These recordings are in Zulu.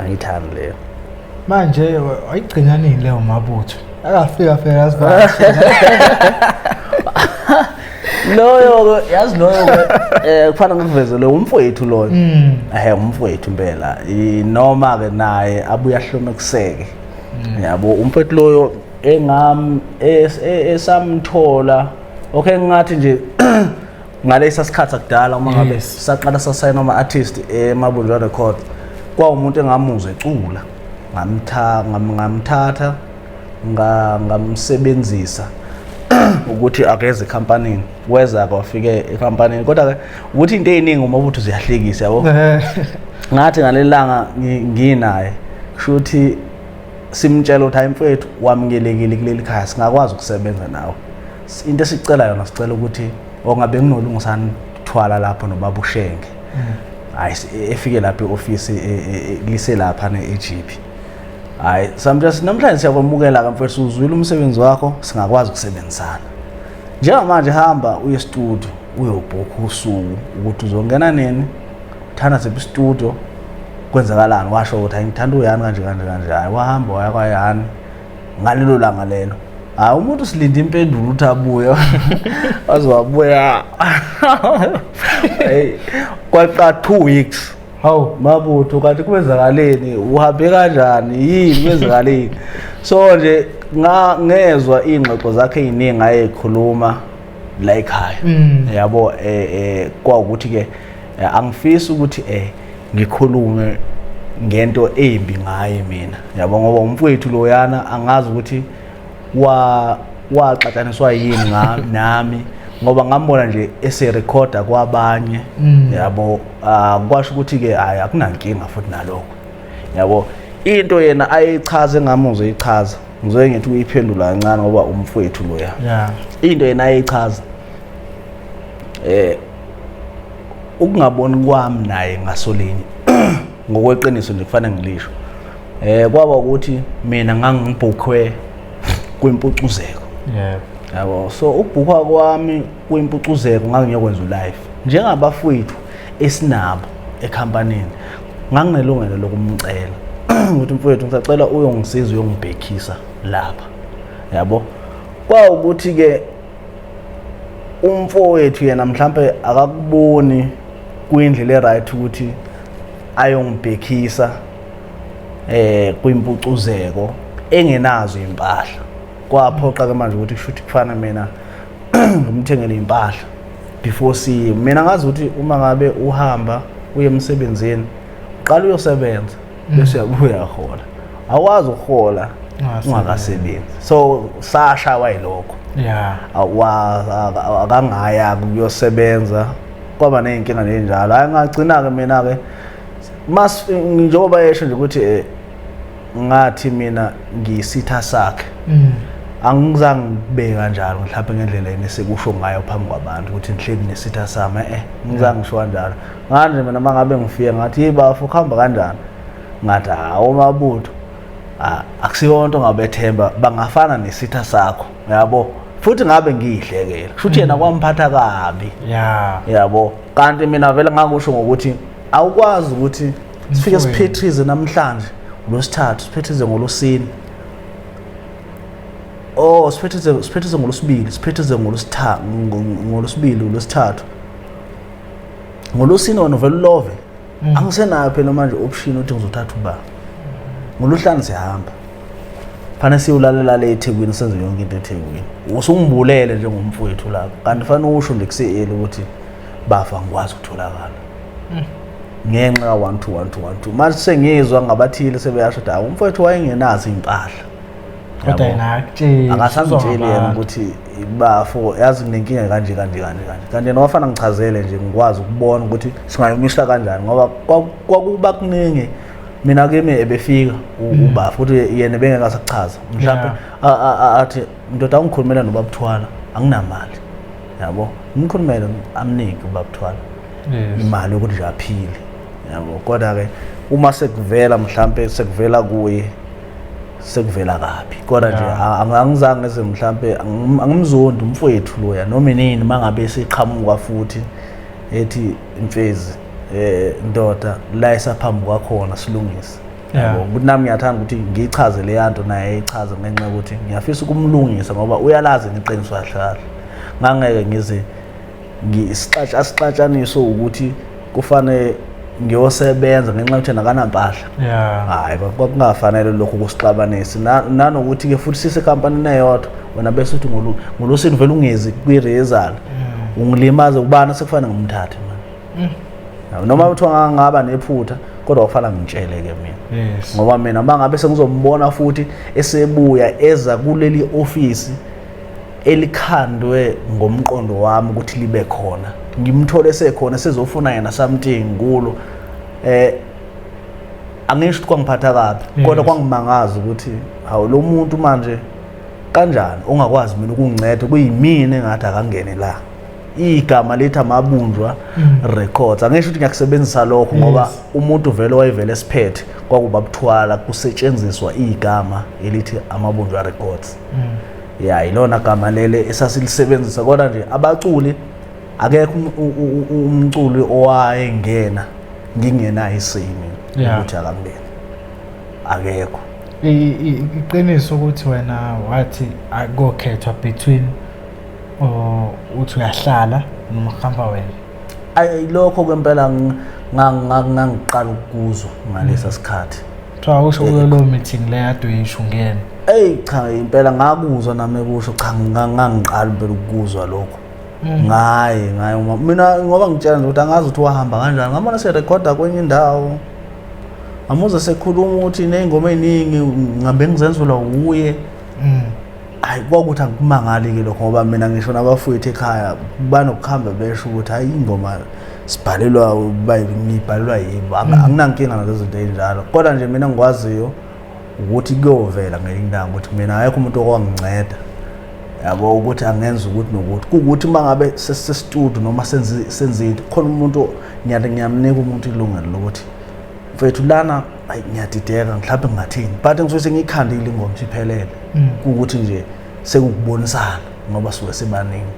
Angithandi leyo. Manje ayigcina nini leyo uMABUTHO? Akafika phela asivakashela. Loyo yazi loyo kufana ngikuveze lo umfowethu loyo. Umfowethu impela. Noma ke naye abuya ahlomekiseke. Yabo umfowethu loyo esamthola okay ngathi nje ngalesa sikhathi akudala uma ngabe saqala sasayina ama artist eMabunjwa record kwa umuntu engamuzwe ecula ngamthatha ngamsebenzisa ukuthi akeze ecompany weza kwafike ecompany kodwa ke ukuthi into eziningi uMABUTHO ziyahlekisa yabo ngathi ngalelanga nginaye kushuthi simtshela ukuthi hayi mfowethu wamukelekile kuleli khaya singakwazi ukusebenza nawe into esicela yona sicela ukuthi ongabe nginolungisana thwala lapho noBaba uShenge hayi efike lapha eoffice lise lapha neEGP hayi sometimes namhlanje siyakwamukela ke mfowethu uzwile umsebenzi wakho singakwazi ukusebenzisana njengamanje hamba uye studio uyobhukha usuku ukuthi uzongena nini thana sephi studio kwenzakalani washo ukuthi ngithanda uyani kanje hayi wahamba waya kwaYani ngalelo langa lelo hayi umuntu silinda impendulo ukuthi abuye azowabuya hey kwaqa 2 weeks hawu uMABUTHO kanti kwenzakaleni uhambe kanjani yini kwenzakaleni so nje ngezwe ingxoxo zakhe eziningi ayekhuluma la ekhaya yabo kwa ukuthi ke angifisi ukuthi ngikhulume ngento embi ngaye mina yabo ngoba umfowethu loyana angazi ukuthi waxataniswa yini nami ngoba ngambona nje eserecorda kwabanye yabo kwasho ukuthi ke hayi akunankinga futhi nalokho yabo into yena ayichaze ngamuzwe ichaza ngizoye ngithi uyiphendula kancane ngoba umfowethu loya into yena ayichaza ukungaboni kwami naye ngasolinye ngokweqiniso nje kufanele ngilisho kwaba ukuthi mina ngangibhukhwe kwimpucuzeko yabo so ukubhukwa kwami kwimpucuzeko ngangiyokwenza ulive njengabafowethu esinabo ecompany nganginelungelo lokumcela ukuthi mfowethu ngisacela uyongisiza uyongibhekisa lapha yabo kwa ukuthi ke umfowethu yena mhlambe akakuboni kwindlela eright ukuthi ayongibhekisa kwimpucuzeko engenazo impahla kwaphoqa ke manje ukuthi kushuthi kufana mina ngimthengele impahla before mina ngazi ukuthi uma ngabe uhamba uye emsebenzini uqala uyosebenza bese uyabuya hola awazi uhola ungakasebenzi so sashawa yilokho akangaya kuyosebenza kwaba nenkinga nenjalo ayingagcina ke mina ke njengoba yesho nje ukuthi ngathi mina ngisitha sakhe angizange ngibeke kanjalo mhlawumbe ngendlela enesekusho ngayo phambi kwabantu ukuthi nihleli nesitha sami ngizange ngisho kanjalo nganje mina mangabe ngifike ngathi yibafu ukuhamba kanjani ngathi uMABUTHO akusiyonto ngabethemba bangafana nesitha sakho yabo futhi ngabe ngiyihlekela kushuthi yena kwamphatha kabi yabo kanti mina vele ngakusho ngokuthi awukwazi ukuthi sifike siphethrize namhlanje uLwesithathu siphethrize ngoLwesine siphethrize ngoLwesibili siphethrize ngoLwesibili uLwesithathu ngoLwesine wena vele love angisenayo phela manje option ukuthi ngizothatha uba ngoLwesihlanu siyahamba fanele siyulalela le eThekwini senze yonke into eThekwini usungimbulele njengomfowethu lapho kanti fanele usho nje kuseyele ukuthi bafa ngikwazi ukutholakala ngenxa ka 1 2 1 2 1 2 manje sengizwa ngabathile sebeyasho ukuthi umfowethu wayengenazi impahla kodwa yena akutshela akasangitsheli yena ukuthi bafo yazi nginenkinga kanje kanti yena wafana ngichazele nje ngikwazi ukubona ukuthi singayimisa kanjani ngoba kwakuba kuningi mina kimi ebefika ubaba futhi yena bengekasachaza mhlawumbe athi ndoda ungikhulumela noBabuthwala anginamali yabo ngikhulumela amnike uBabuthwala imali ukuthi nje aphile yabo kodwa ke uma sekuvela mhlawumbe sekuvela kuye sekuvela kabi kodwa nje angizange ngeze mhlawumbe angimzondi umfowethu loya noma inini mangabe siqhamuka futhi ethi imfezi ndoda la esaphambi kwakhona silungise ukuthi nami ngiyathanda ukuthi ngichaze le yanto naye ichaze ngenxa ukuthi ngiyafisa ukumlungisa ngoba uyalazi iqiniso kahle ngangeke ngize ngisixatshaniswe ukuthi kufanele ngiyosebenza ngenxa yokuthi nakanampahla hayi kwakungafanele lokho kusixabanisa nanokuthi ke futhi sise company eyodwa wena bese uthi ngolosini vele ungezi kwi-result ungilimaze ubani sekufanele ngimthathe manje noma uthiwa ngaba nephutha kodwa kufanele ngitshele ke mina ngoba mina mangabe sengizombona futhi esebuya eza kuleli office elikhandwe ngomqondo wami ukuthi libe khona ngimthole sekhona sizofuna yena something kulo angisho ukuthi kwangiphatha kabi kodwa kwangimangaza ukuthi hawu lo muntu manje kanjani ongakwazi mina ukunginceda kuyimini engathi akangene la igama lethi amabunjwa records angisho ukuthi ngiyakusebenzisa lokho ngoba umuntu vele wayevele esiphethe kwakuba buthwala kusetshenziswa igama elithi amabunjwa records ilona gama lele esasilisebenzisa kodwa nje abaculi akekho umculi owayengena ngingenayo isimi ukuthi akangene akekho iqiniso ukuthi wena wathi akukhethwa between uthi uyahlala noma uhamba wena lokho kwempela ngangiqala ukuzwa ngalesa sikhathi kuthiwa usho kulo meeting le yade uyishungene cha impela ngakuzwa nami kusho cha ngangiqala impela ukuzwa lokho ngaye mina ngoba ngitshela nje ukuthi angazi ukuthi wahamba kanjani ngamona serekhoda kwenye indawo amuze sekhuluma ukuthi nezingoma eziningi ngabe ngizenzela uye hayi kwakuthi angikumangali ke lokho ngoba mina ngisho nabafowethu ekhaya banokuhamba besho ukuthi hayi ingoma sibhalelwa ngibhalelwa yibo anginankinga nalezo zinto ezinjalo kodwa nje mina ngikwaziyo ukuthi kuyovela ngelindawo ukuthi mina ayekho umuntu okwanginceda yabo ukuthi angenza ukuthi nokuthi kuukuthi mangabe sesistudio noma senzile khona umuntu ngiyamnika umuntu ilungelo lokuthi mfethu lana ayi ngiyadideka mhlawumbe ngingathini but ngisuke ngikhandile ingoma iphelele kuukuthi nje sekukubonisana ngoba suke sebaningi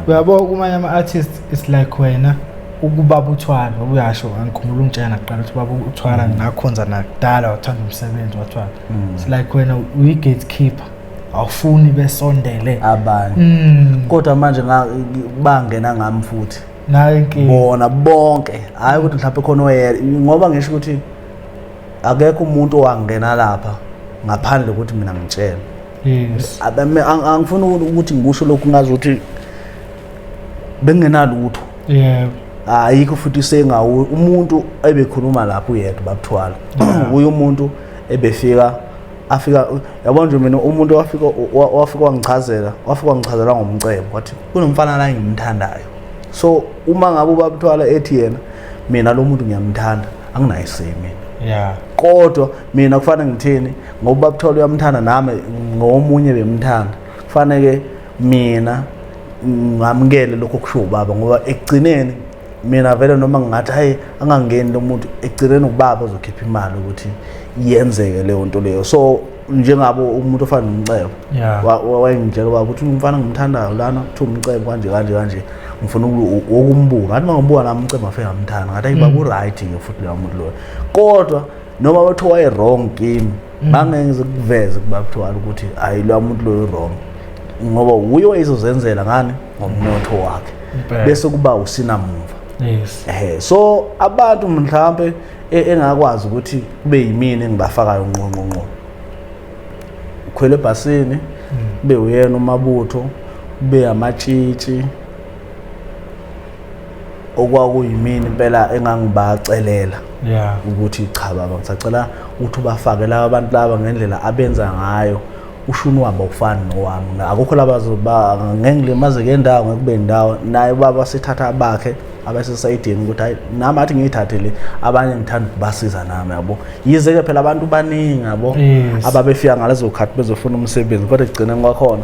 uyabo kumanye ama-artists is like wena ukubaba uthwala uyasho angikhumbula ungitshela naqala ukuthi baba uthwala ngakhonza nakudala wathanda umsebenzi wathwala it's like wena uyi-gatekeeper awufuni besondele abanye kodwa manje bangena ngami futhi nayo inkinga bona bonke hayi ukuthi mhlawumbe khona oyedwa ngoba ngisho ukuthi akekho umuntu owangena lapha ngaphandle ukuthi mina ngitshela angifuni ukuthi ngisho lokhu ngazi ukuthi bengenalutho ayikho futhi sengawo umuntu ebekhuluma lapho yedwa babuthwala uye umuntu ebefika afika yabona nje mina umuntu wafika wangichazela ngomcebo wathi kunomfana la ngimthandayo so uma ngabe babuthwala ethi yena mina lo muntu ngiyamthanda anginayisimi kodwa mina kufanele ngithini ngoba babuthwala uyamthanda nami ngomunye bemthanda kufanele mina ngamukele lokho kusho ubaba ngoba ekugcineni mina vele noma ngingathi hayi angangeni lo muntu ekugcineni ubaba ozokhipha imali ukuthi yenzeke leyo nto leyo so njengabo umuntu ofana nomcebo wayengitshela baba ukuthi umfana ngimthandayo lana kuthi umcebo kanje ngifuna ukumbuka ngathi mangibuka nami umcebo afike ngamthanda ngathi ayiba ku right ke futhi leyo muntu loyo kodwa noma bathi waye wrong kimi bangenze kuveze kubathwala ukuthi hayi lo muntu loyo wrong ngoba uye wayezozenzela ngani ngomnotho wakhe bese kuba usinamuva so abantu mhlawumbe engakwazi ukuthi kube yimini engibafakayo ngqongqonqo ukhwele ebhasini kube uyena uMABUTHO kube amatshitshi okwakuyimini impela engangibacelela ukuthi cha baba ngisacela ukuthi ubafake laba abantu laba ngendlela abenza ngayo ushunu wabo ufana nowami akukho labazoba ngengilimaze ke ndawo ngekube indawo naye baba sithatha bakhe abasesayidini ukuthi hayi nami athi ngiyithathele abanye ngithanda ukubasiza nami yabo yize ke phela abantu baningi yabo ababefika ngalezo khathi bezofuna umsebenzi kodwa egcineni kwakhona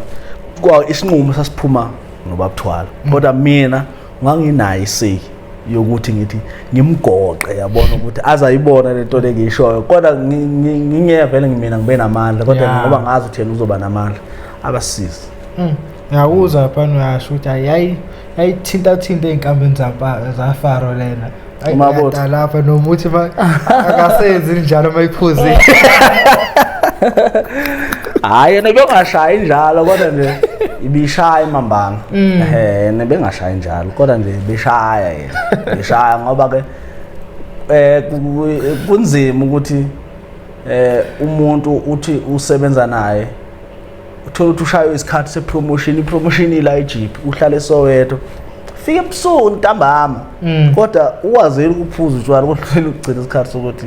kwa isinqumo sasiphuma nobabuthwala kodwa mina nganginayo iseki yokuthi ngithi ngimgoqe yabona ukuthi azayibona lento lekishoyo kodwa ngingeke vele mina ngibe namandla kodwa ngoba ngazi ukuthi yena uzoba namandla abasize ngiyakuzwa phana uyasho ukuthi ayithinta izinkambeni zafaro lena uMABUTHO lapha noma uthi akasenzi njalo mayiphuzile. Hayi yena bengashayi njalo kodwa nje ibishaya imambanga. Yena bengashayi njalo kodwa nje beshaya yena. Beshaya ngoba ke kunzima ukuthi umuntu uthi usebenza naye uthola ukuthi ushaye isikhathi sepromotion, ipromotion ila eJip uhlala eSoweto. Fike ebusuku ntambama kodwa uwazeli ukuphuza utshwala kodwa ugcina isikhathi sokuthi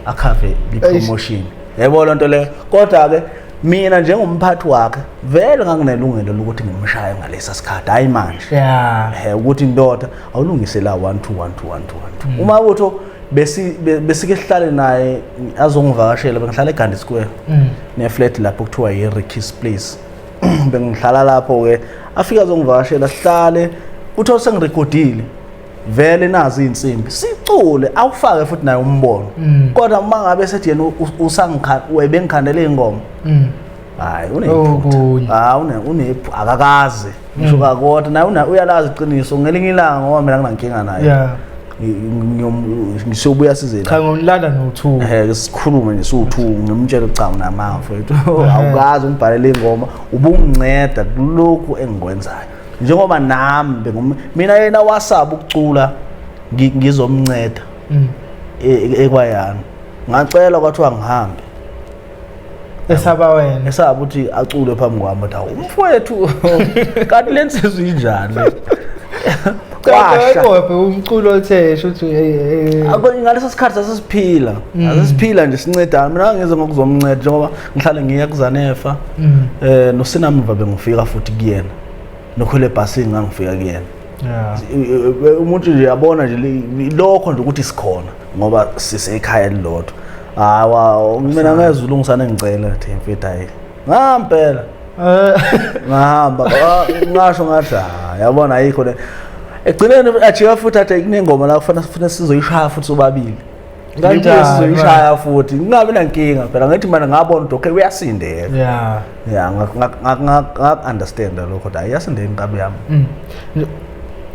akhave ipromotion. Yebo lonto le kodwa ke mina njengomphathi wakhe vele nganginelungelo lokuthi ngimshaye ngalesa sikhathi hayi manje ukuthi indoda awulungise la 1 2 1 2 1 2 1 2 uMABUTHO besike sihlale naye azongivakashela bengihlala eGandhi Square ne flat lapho kuthiwa yiRicky's Place. Bengihlala lapho ke afika azongivakashela sihlale utho sengirecordile vele nazi insimbi sicule awufake futhi naye umbono kodwa mangabe sethi yena ubengikhandele ingoma hayi unephupho akakaze ngisho kakodwa naye uyalazi iqiniso ngelinye ilanga ngoba mina nginankinga naye ngisobuya sizela cha ngomlanda no2 sikhulume nje so2 ngimtshela cha unamanga mfethu awukazi umbhalele ingoma ubunginceda kulokhu engikwenzayo njengoba nami mina yena wasaba ukucula ngizomnceda ekwayana ngacela kwathiwa ngihambe esaba wena esaba ukuthi acule phambi kwami bathi umfowethu kanti lensizwe injani kwasha umculo othesha uthi ngaleso sikhathi sasiphila nje sincedana mina ngeze ngokuzomnceda njengoba ngihlale ngiya kuZanefa noSinamiva bengifika futhi kuyena nokhole ebhasini ngangifika kuyena umuntu nje yabona nje lokho nje ukuthi sikhona ngoba sisekhaya lilodwa hawa mina ngezulungisana ngicela ngithi mfethu hayi ngampela ngahamba ngasho ngathi yabona ayikho le egcineni ajiya futhi athi kunengoma la kufanele sizoyishaya futhi sobabili kanjani sizoyishaya futhi ngingabe nankinga phela ngathi mina ngabona ukuthi uyasindeka ngak understand lokho kodwa ayasindeka inkabi yami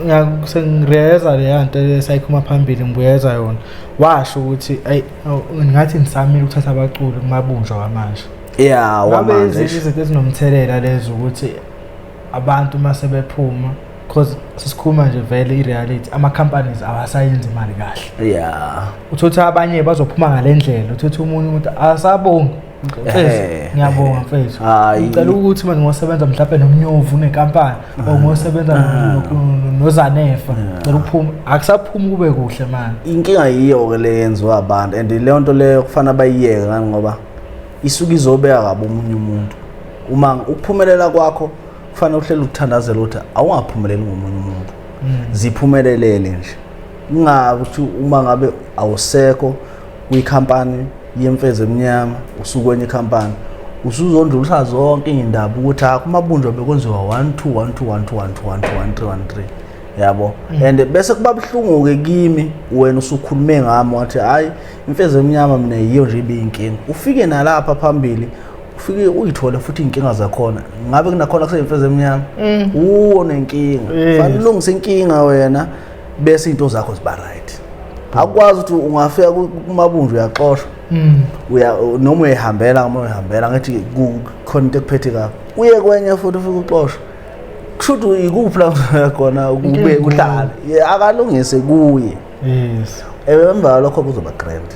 ngiyasengireza le yanto esayikhuma phambili ngibuyeza yona washo ukuthi ay ngathi nisamile ukuthatha abaculi kumabunjwa kwamanje wamanje izinto ezinomthelela lezo ukuthi abantu mase bephuma because sisikhuma nje vele ireality ama companies awasayenza imali kahle uthatha abanye bazophuma ngalendlela uthatha umuntu asabonga ngiyabonga mfethu ngicela ukuthi manje ngosebenza mhlawumbe nomnyovu nenkampani ngosebenza noZanefa ngicela ukuphuma akusaphuma kube kuhle manje inkinga yiyo ke leyenziwa abantu and le nto leyo kufanele bayiyeke ngani ngoba isuka izobeka kabi umunye umuntu uma ukuphumelela kwakho kufanele uhlele ukuthandazela ukuthi awungaphumeleli ngomunye umuntu ziphumelelele nje ungathi uma ngabe awusekho kuyikhampani yemfeze emnyama usukwenye ikhampani usuzondlulisa zonke indaba ukuthi akumabunjwa bekwenziwa 1 2 1 2 1 2 1 2 1 2 1 3 1 3 yabo and bese kuba buhlungu ke kimi wena usukhulume ngami wathi hayi imfeze emnyama mina yiyo nje ibinkinga ufike nalapha phambili ufike uyithola futhi inkinga zakhona ngabe kunakhona kusemfeze emnyama nenkinga fanele ulungise inkinga wena bese into zakho ziba right akwazi ukuthi ungafika kumabunjwa uyaxoshwa noma uyihambela ngathi kukhona into ekuphethe kabi uye kwenye futhi ufike uxoshwa kushuthi ikuphi la khona kube kuhlala akalungise kuye emva lokho kuzoba grand